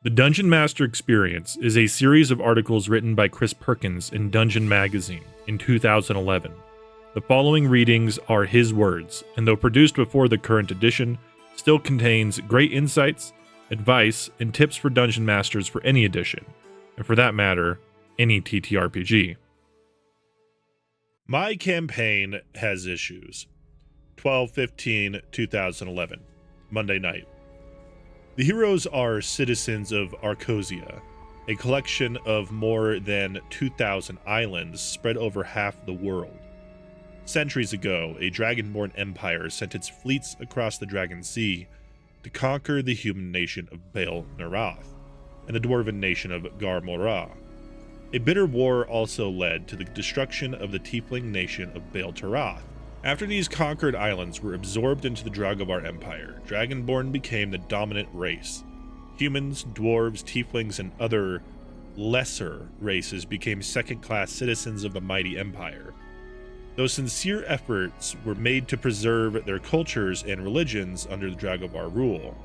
The Dungeon Master Experience is a series of articles written by Chris Perkins in Dungeon Magazine in 2011. The following readings are his words, and though produced before the current edition, still contains great insights, advice, and tips for Dungeon Masters for any edition, and for that matter, any TTRPG. My campaign has issues. 12/15/2011, Monday night. The heroes are citizens of Arcosia, a collection of more than 2,000 islands spread over half the world. Centuries ago, a dragonborn empire sent its fleets across the Dragon Sea to conquer the human nation of Baal Narath and the dwarven nation of Gar Morah. A bitter war also led to the destruction of the tiefling nation of Baal Tarath. After these conquered islands were absorbed into the Dragovar Empire, Dragonborn became the dominant race. Humans, dwarves, tieflings, and other lesser races became second-class citizens of the mighty empire. Though sincere efforts were made to preserve their cultures and religions under the Dragovar rule.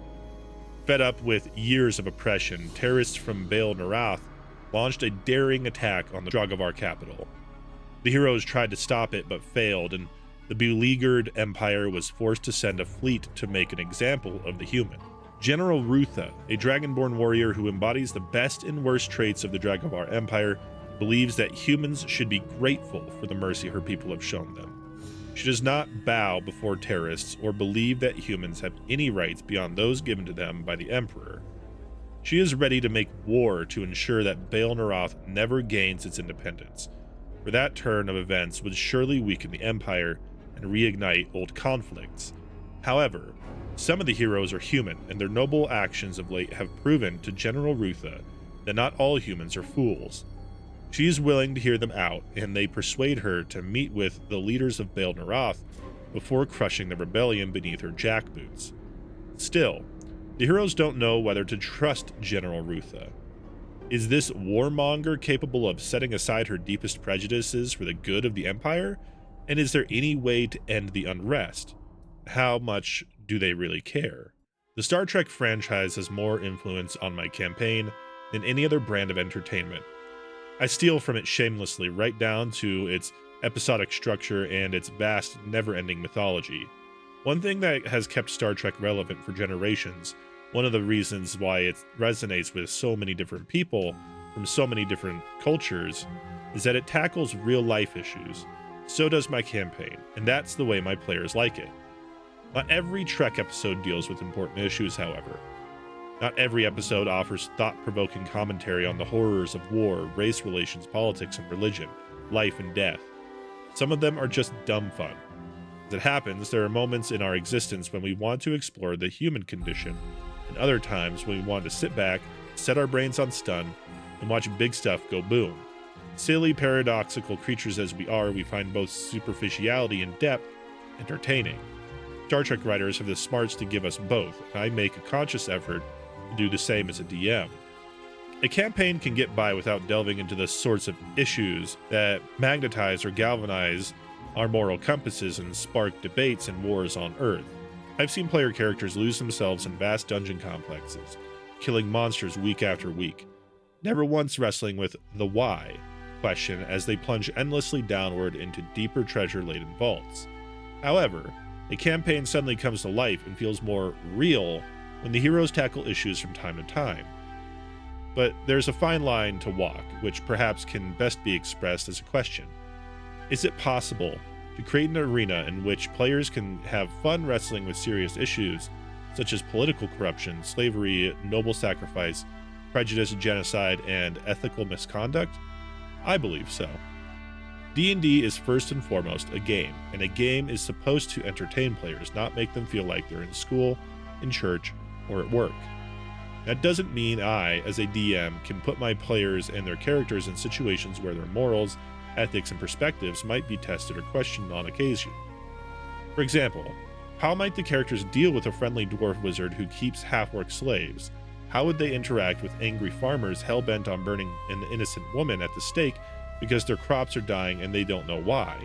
Fed up with years of oppression, terrorists from Baal Narath launched a daring attack on the Dragovar capital. The heroes tried to stop it but failed, and the beleaguered empire was forced to send a fleet to make an example of the human. General Rutha, a dragonborn warrior who embodies the best and worst traits of the Dragovar Empire, believes that humans should be grateful for the mercy her people have shown them. She does not bow before terrorists or believe that humans have any rights beyond those given to them by the Emperor. She is ready to make war to ensure that Baal Narath never gains its independence, for that turn of events would surely weaken the Empire and reignite old conflicts. However, some of the heroes are human, and their noble actions of late have proven to General Rutha that not all humans are fools. She is willing to hear them out, and they persuade her to meet with the leaders of Baal Narath before crushing the rebellion beneath her jackboots. Still, the heroes don't know whether to trust General Rutha. Is this warmonger capable of setting aside her deepest prejudices for the good of the Empire? And is there any way to end the unrest? How much do they really care? The Star Trek franchise has more influence on my campaign than any other brand of entertainment. I steal from it shamelessly, right down to its episodic structure and its vast, never-ending mythology. One thing that has kept Star Trek relevant for generations, one of the reasons why it resonates with so many different people from so many different cultures, is that it tackles real-life issues. So does my campaign, and that's the way my players like it. Not every Trek episode deals with important issues, however. Not every episode offers thought-provoking commentary on the horrors of war, race relations, politics, and religion, life and death. Some of them are just dumb fun. As it happens, there are moments in our existence when we want to explore the human condition, and other times when we want to sit back, set our brains on stun, and watch big stuff go boom. Silly, paradoxical creatures as we are, we find both superficiality and depth entertaining. Star Trek writers have the smarts to give us both, and I make a conscious effort to do the same as a DM. A campaign can get by without delving into the sorts of issues that magnetize or galvanize our moral compasses and spark debates and wars on Earth. I've seen player characters lose themselves in vast dungeon complexes, killing monsters week after week, never once wrestling with the why question as they plunge endlessly downward into deeper treasure-laden vaults. However, a campaign suddenly comes to life and feels more real when the heroes tackle issues from time to time. But there's a fine line to walk, which perhaps can best be expressed as a question. Is it possible to create an arena in which players can have fun wrestling with serious issues, such as political corruption, slavery, noble sacrifice, prejudice, genocide, and ethical misconduct? I believe so. D&D is first and foremost a game, and a game is supposed to entertain players, not make them feel like they're in school, in church, or at work. That doesn't mean I, as a DM, can put my players and their characters in situations where their morals, ethics, and perspectives might be tested or questioned on occasion. For example, how might the characters deal with a friendly dwarf wizard who keeps half-orc slaves? How would they interact with angry farmers hell-bent on burning an innocent woman at the stake because their crops are dying and they don't know why?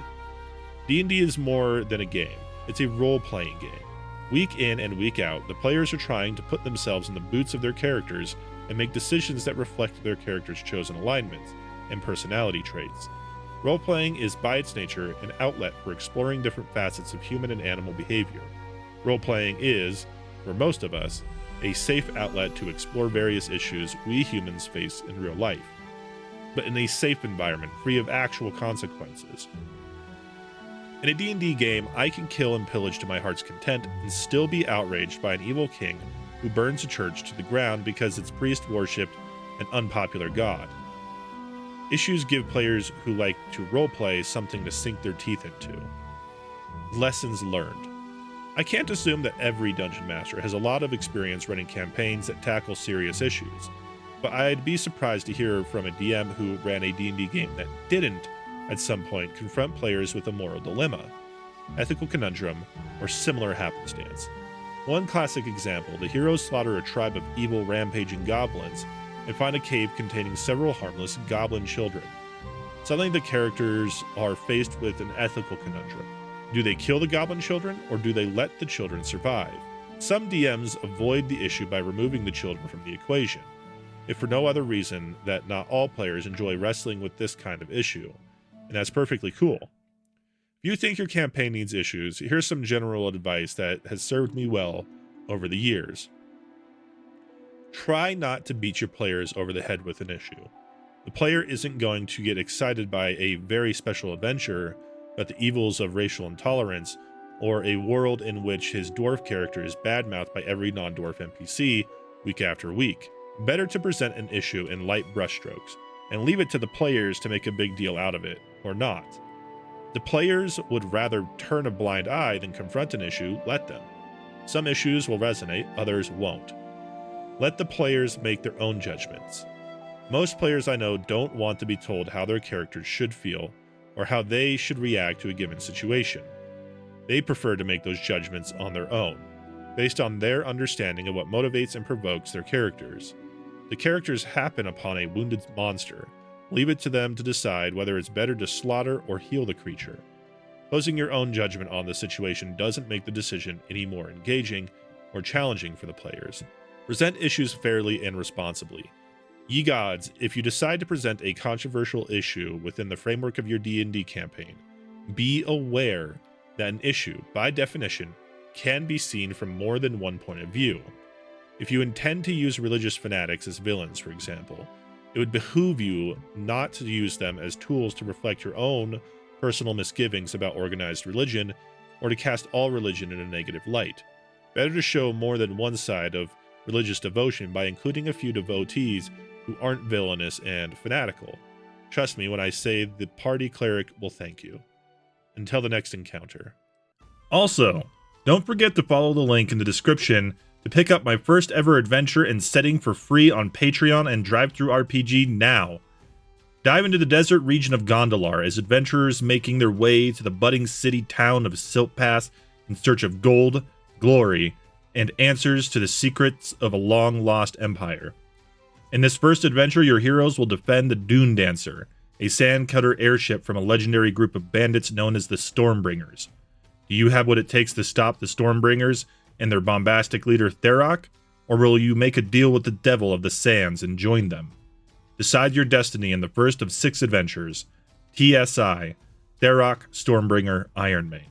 D&D is more than a game. It's a role-playing game. Week in and week out, the players are trying to put themselves in the boots of their characters and make decisions that reflect their characters' chosen alignments and personality traits. Role-playing is, by its nature, an outlet for exploring different facets of human and animal behavior. Role-playing is, for most of us, a safe outlet to explore various issues we humans face in real life, but in a safe environment, free of actual consequences. In a D&D game, I can kill and pillage to my heart's content and still be outraged by an evil king who burns a church to the ground because its priest worshipped an unpopular god. Issues give players who like to roleplay something to sink their teeth into. Lessons learned. I can't assume that every dungeon master has a lot of experience running campaigns that tackle serious issues, but I'd be surprised to hear from a DM who ran a D&D game that didn't, at some point, confront players with a moral dilemma, ethical conundrum, or similar happenstance. One classic example, the heroes slaughter a tribe of evil rampaging goblins and find a cave containing several harmless goblin children. Suddenly the characters are faced with an ethical conundrum. Do they kill the goblin children, or do they let the children survive? Some DMs avoid the issue by removing the children from the equation, if for no other reason that not all players enjoy wrestling with this kind of issue, and that's perfectly cool. If you think your campaign needs issues, here's some general advice that has served me well over the years. Try not to beat your players over the head with an issue. The player isn't going to get excited by a very special adventure about the evils of racial intolerance, or a world in which his dwarf character is badmouthed by every non-dwarf NPC week after week. Better to present an issue in light brushstrokes, and leave it to the players to make a big deal out of it, or not. The players would rather turn a blind eye than confront an issue. Let them. Some issues will resonate, others won't. Let the players make their own judgments. Most players I know don't want to be told how their characters should feel or how they should react to a given situation. They prefer to make those judgments on their own, based on their understanding of what motivates and provokes their characters. The characters happen upon a wounded monster. Leave it to them to decide whether it's better to slaughter or heal the creature. Posing your own judgment on the situation doesn't make the decision any more engaging or challenging for the players. Present issues fairly and responsibly. Ye gods, if you decide to present a controversial issue within the framework of your D&D campaign, be aware that an issue, by definition, can be seen from more than one point of view. If you intend to use religious fanatics as villains, for example, it would behoove you not to use them as tools to reflect your own personal misgivings about organized religion, or to cast all religion in a negative light. Better to show more than one side of religious devotion by including a few devotees who aren't villainous and fanatical. Trust me when I say the party cleric will thank you. Until the next encounter. Also, don't forget to follow the link in the description to pick up my first ever adventure and setting for free on Patreon and DriveThruRPG now. Dive into the desert region of Gondolar as adventurers making their way to the budding city town of Silt Pass in search of gold, glory, and answers to the secrets of a long-lost empire. In this first adventure, your heroes will defend the Dune Dancer, a sandcutter airship from a legendary group of bandits known as the Stormbringers. Do you have what it takes to stop the Stormbringers and their bombastic leader Tharok, or will you make a deal with the devil of the sands and join them? Decide your destiny in the first of 6 adventures. TSI, Tharok, Stormbringer, Ironmane.